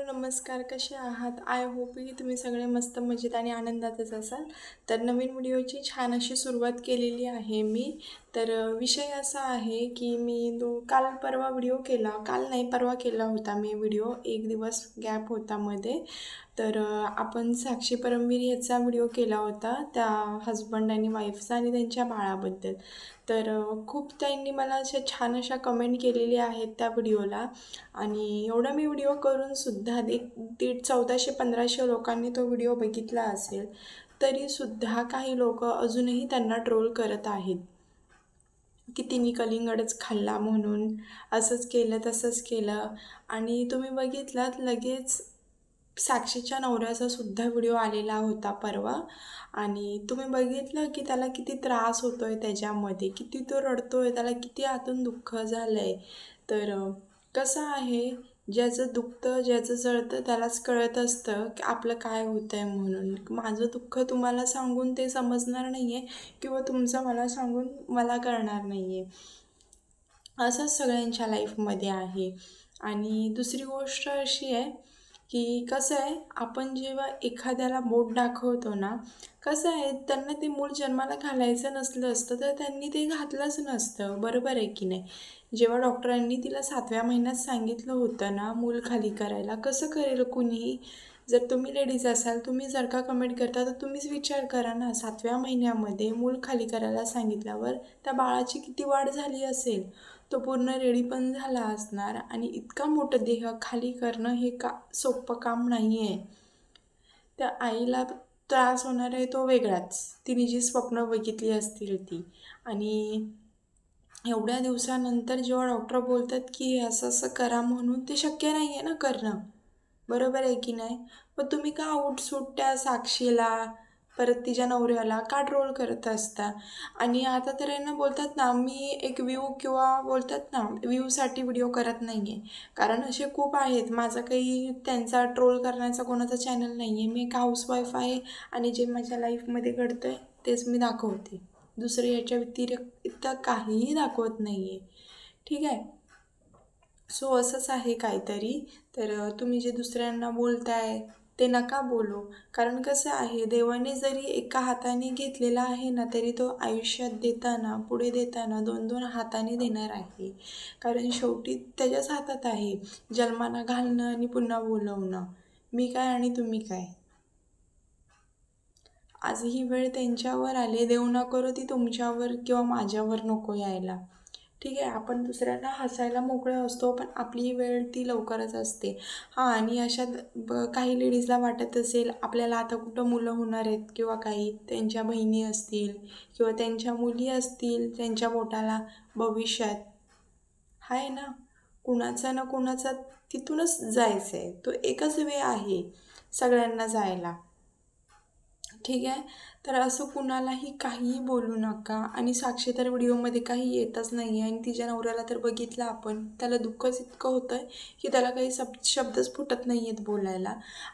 नमस्कार. कसे आहात? आय होप की तुम्ही सगळे मस्त मजेत आणि आनंदातच असाल. तर नवीन व्हिडिओची छान अशी सुरुवात केलेली आहे मी. तर विषय असा आहे की मी काल परवा व्हिडिओ केला. काल नाही, परवा केला होता मी व्हिडिओ. एक दिवस गॅप होता मध्ये. तर आपण साक्षी परमवीर याचा व्हिडिओ केला होता, त्या हजबंड आणि वाईफचा आणि त्यांच्या बाळाबद्दल. तर खूप त्यांनी मला अशा छान अशा कमेंट केलेल्या आहेत त्या व्हिडिओला. आणि एवढा मी व्हिडिओ करूनसुद्धा 1400-1500 लोकांनी तो व्हिडिओ बघितला असेल, तरीसुद्धा काही लोक अजूनही त्यांना ट्रोल करत आहेत की तिने कलिंगडच खाल्ला म्हणून, असंच केलं तसंच केलं. आणि तुम्ही बघितलात लगेच साक्षीच्या नवऱ्याचा सुद्धा व्हिडिओ आलेला होता परवा. आणि तुम्ही बघितलं की त्याला किती त्रास होतोय त्याच्यामध्ये, किती तो रडतोय, त्याला किती आतून दुःख झालंय. तर कसं आहे, ज्याचं दुखतं ज्याचं जळतं त्यालाच कळत असतं की आपलं काय होतं आहे म्हणून. माझं दुःख तुम्हाला सांगून ते समजणार नाही आहे किंवा तुमचं मला सांगून मला कळणार नाही आहे. असंच सगळ्यांच्या लाईफमध्ये आहे. आणि दुसरी गोष्ट अशी आहे की कसं आहे, आपण जेव्हा एखाद्याला बोट दाखवतो ना, कसं आहे, त्यांना ते मूल जन्माला घालायचं नसलं असतं तर त्यांनी ते घातलंच नसतं, बरोबर आहे की नाही. जेव्हा डॉक्टरांनी तिला 7व्या महिन्यात सांगितलं होतं ना मूल खाली करायला, कसं करेल कुणीही. जर तुम्ही लेडीज असाल, तुम्ही जर का कमेंट करता तर तुम्हीच विचार करा ना, 7व्या महिन्यामध्ये मूल खाली करायला सांगितल्यावर त्या बाळाची किती वाढ झाली असेल. तो पूर्ण रेडी पण झाला असणार. आणि इतका मोठं देह खाली करणं हे सोपं काम नाही आहे. त्या आईला त्रास होणार आहे तो वेगळाच, तिने जी स्वप्न बघितली असतील ती. आणि एवढ्या दिवसानंतर जेव्हा डॉक्टर बोलतात की असं असं करा म्हणून, ते शक्य नाही आहे ना करणं, बरोबर आहे की नाही. पण तुम्ही का उठसूट त्या साक्षीला परत तिच्या नवऱ्याला का ट्रोल करत असता. आणि आता तर आहे ना, बोलतात ना, मी एक व्ह्यू किंवा बोलतात ना व्ह्यूसाठी व्हिडिओ करत नाही आहे. कारण असे खूप आहेत, माझा काही त्यांचा ट्रोल करण्याचा कोणाचा चॅनल नाही आहे. मी एक हाऊसवाईफ आहे आणि जे माझ्या लाईफमध्ये घडतं आहे तेच मी दाखवते. दुसरे याच्या व्यतिरिक्त काहीही दाखवत नाही आहे, ठीक आहे. सो असंच आहे काहीतरी. तर तुम्ही जे दुसऱ्यांना बोलताय ते नका बोलू. कारण कसं आहे, देवाने जरी एका हाताने घेतलेला आहे ना, तरी तो आयुष्यात देताना, पुढे देताना 2-2 हाताने देणार आहे. कारण शेवटी त्याच्याच हातात आहे जन्माला घालणं आणि पुन्हा बोलवणं. मी काय आणि तुम्ही काय. आज ही वेळ त्यांच्यावर आली, देव ना करो ती तुमच्यावर किंवा माझ्यावर नको यायला, ठीक आहे. आपण दुसऱ्यांना हसायला मोकळे असतो, पण आपली वेळ ती लवकरच असते. हां, आणि अशात काही लेडीजला वाटत असेल आपल्याला आता कुठं मुलं होणार आहेत किंवा काही, त्यांच्या बहिणी असतील किंवा त्यांच्या मुली असतील त्यांच्या पोटाला भविष्यात, आहे ना, कुणाचा ना कुणाचा तिथूनच जायचं आहे. तो एकच वे आहे सगळ्यांना जायला, ठीक आहे. तर असं कुणालाही काहीही बोलू नका. आणि साक्षी तर व्हिडिओमध्ये काही येतच नाही आहे आणि तिच्या नवऱ्याला तर बघितलं आपण, त्याला दुःखच इतकं होतं आहे की त्याला काही शब्दच फुटत नाही आहेत बोलायला.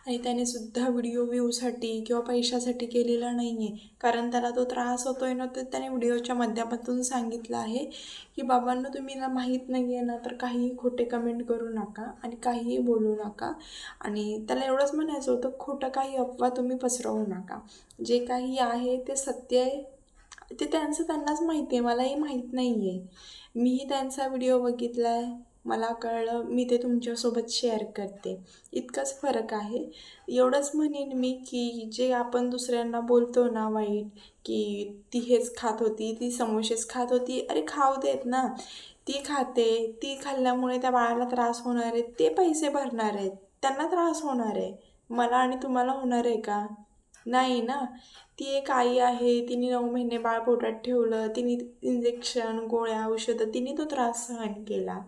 आणि त्याने सुद्धा व्हिडिओ व्ह्यूसाठी किंवा पैशासाठी केलेला नाही आहे. कारण त्याला तो त्रास होतो आहे ना, तर त्याने व्हिडिओच्या माध्यमातून सांगितलं आहे की बाबांनो, तुम्हाला माहीत नाही आहे ना, तर काहीही खोटे कमेंट करू नका आणि काहीही बोलू नका. आणि त्याला एवढंच म्हणायचं होतं, खोटं काही अफवा तुम्ही पसरवू नका. जे काही आहे ते सत्य आहे, ते त्यांनाच माहिती आहे, मलाही माहीत नाही आहे. मीही त्यांचा व्हिडिओ बघितला आहे, मला कळलं, मी ते तुमच्यासोबत शेअर करते. इतकाच फरक आहे. एवढंच म्हणेन मी की जे आपण दुसऱ्यांना बोलतो ना वाईट, की ती हेच खात होती, ती समोसेच खात होती, अरे खाऊ देत ना. ती खाते, ती खाल्ल्यामुळे त्या बाळाला त्रास होणार आहे, ते पैसे भरणार आहेत, त्यांना त्रास होणार आहे. मला आणि तुम्हाला होणार आहे का? नाही ना. ती एक आई आहे, तिने 9 महिने बाळ पोटात ठेवलं, तिने इंजेक्शन, गोळ्या, औषधं, तिने तो त्रास सहन केला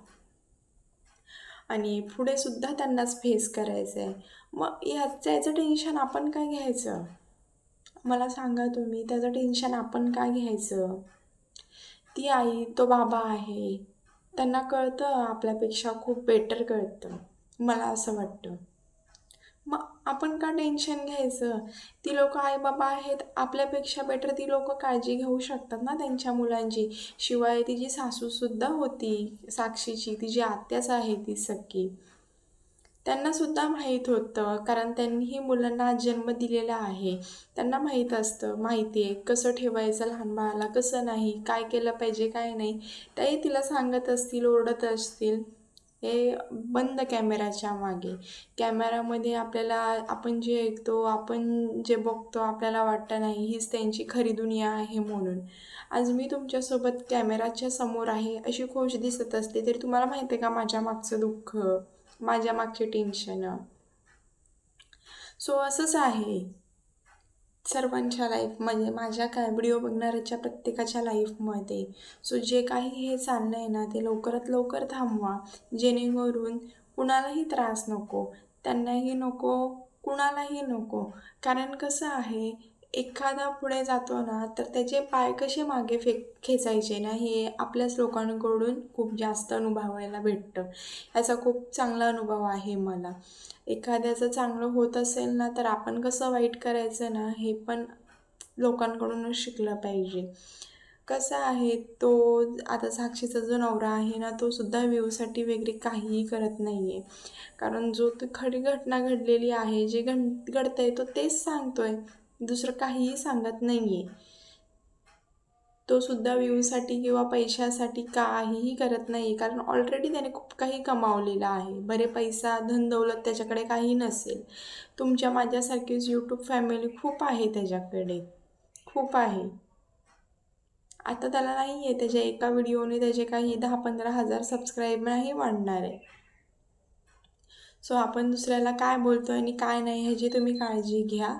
आणि पुढे सुद्धा त्यांनाच फेस करायचं आहे. मग याचं टेन्शन आपण काय घ्यायचं, मला सांगा तुम्ही. त्याचं टेन्शन आपण काय घ्यायचं. ती आई, तो बाबा आहे, त्यांना कळतं, आपल्यापेक्षा खूप बेटर कळतं, मला असं वाटतं. मग आपण का टेन्शन घ्यायचं. ती लोक आई बाबा आहेत, आपल्यापेक्षा बेटर ती लोक काळजी घेऊ शकतात ना त्यांच्या मुलांची. शिवाय तिची सासूसुद्धा होती साक्षीची, तिची आत्याच आहे ती सख्खी. त्यांनासुद्धा माहीत होतं, कारण त्यांनीही मुलांना आज जन्म दिलेला आहे. त्यांना माहीत असतं, माहिती आहे कसं ठेवायचं लहान बाळाला, कसं नाही, काय केलं पाहिजे, काय नाही. त्याही तिला सांगत असतील, ओरडत असतील. हे बंद कॅमेराच्या मागे. कॅमेरामध्ये आपल्याला आपण जे ऐकतो, आपण जे बघतो, आपल्याला वाटतं नाही हीच त्यांची खरी दुनिया आहे म्हणून. आज मी तुमच्यासोबत कॅमेराच्या समोर आहे अशी खुश दिसत असते, तरी तुम्हाला माहिती आहे का माझ्या मागचं दुःख, माझ्या मागची टेन्शन. सो असंच आहे सर्वांच्या लाईफमध्ये, माझ्या काय व्हिडिओ बघणाऱ्याच्या प्रत्येकाच्या लाईफमध्ये. सो जे काही हे चाललं आहे ना, ते लवकरात लवकर थांबवा, जेणेकरून कुणालाही त्रास नको, त्यांनाही नको, कुणालाही नको. कारण कसं आहे, एखादा पुढे जातो ना, तर त्याचे पाय कसे मागे खेचायचे ना, हे आपल्याच लोकांकडून खूप जास्त अनुभवायला भेटतं. याचा खूप चांगला अनुभव आहे मला. एखाद्याचं चांगलं होत असेल ना, तर आपण कसं वाईट करायचं ना, हे पण लोकांकडूनच शिकलं पाहिजे. कसं आहे, तो आता साक्षीचा जो नवरा आहे ना, तो सुद्धा व्ह्यूसाठी वगैरे काहीही करत नाही आहे. कारण जो ती खरी घटना घडलेली आहे, जे घडतंय तो तेच सांगतोय, दुसरं काहीही सांगत नाही आहे. तो सुद्धा व्ह्यूसाठी किंवा पैशासाठी काहीही करत नाही, कारण ऑलरेडी त्याने खूप काही कमावलेलं आहे. बरे पैसा, धन दौलत त्याच्याकडे काही नसेल. तुमच्या माझ्यासारखीच यूट्यूब फॅमिली खूप आहे त्याच्याकडे, खूप आहे. आता त्याला नाही आहे, त्याच्या एका व्हिडिओने त्याचे काही 10-15 हजार सबस्क्राईब नाही वाढणार आहे. सो आपण दुसऱ्याला काय बोलतो आणि काय नाही ह्याची तुम्ही काळजी घ्या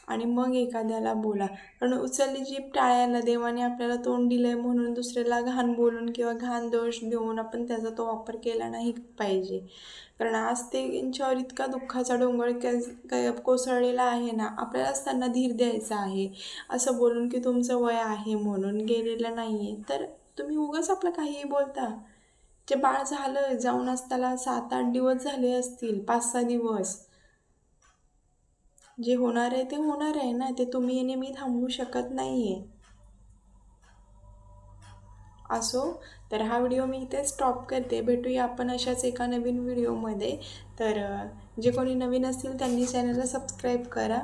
आणि मग एखाद्याला बोला. कारण उचलली जीभ टाळ्याला, देवाने आपल्याला तोंड दिलंय म्हणून दुसऱ्याला घाण बोलून किंवा घाण दोष देऊन आपण त्याचा तो वापर केला नाही पाहिजे. कारण आज त्यांच्यावर इतका दुःखाचा डोंगर कोसळलेला आहे ना, आपल्यालाच त्यांना धीर द्यायचा आहे. असं बोलून की तुमचं वय आहे म्हणून गेलेलं नाही आहे, तर तुम्ही उगाच आपलं काहीही बोलता. जे बाळ झालं जाऊन असताना 7-8 दिवस झाले असतील, 5-6 दिवस. जे होणार आहे ते होणार आहे ना, ते तुम्ही आणि मी थांबवू शकत नाही आहे. असो, तर हा व्हिडिओ मी इथे स्टॉप करते. भेटूया आपण अशाच एका नवीन व्हिडिओमध्ये. तर जे कोणी नवीन असतील त्यांनी चॅनलला सबस्क्राईब करा.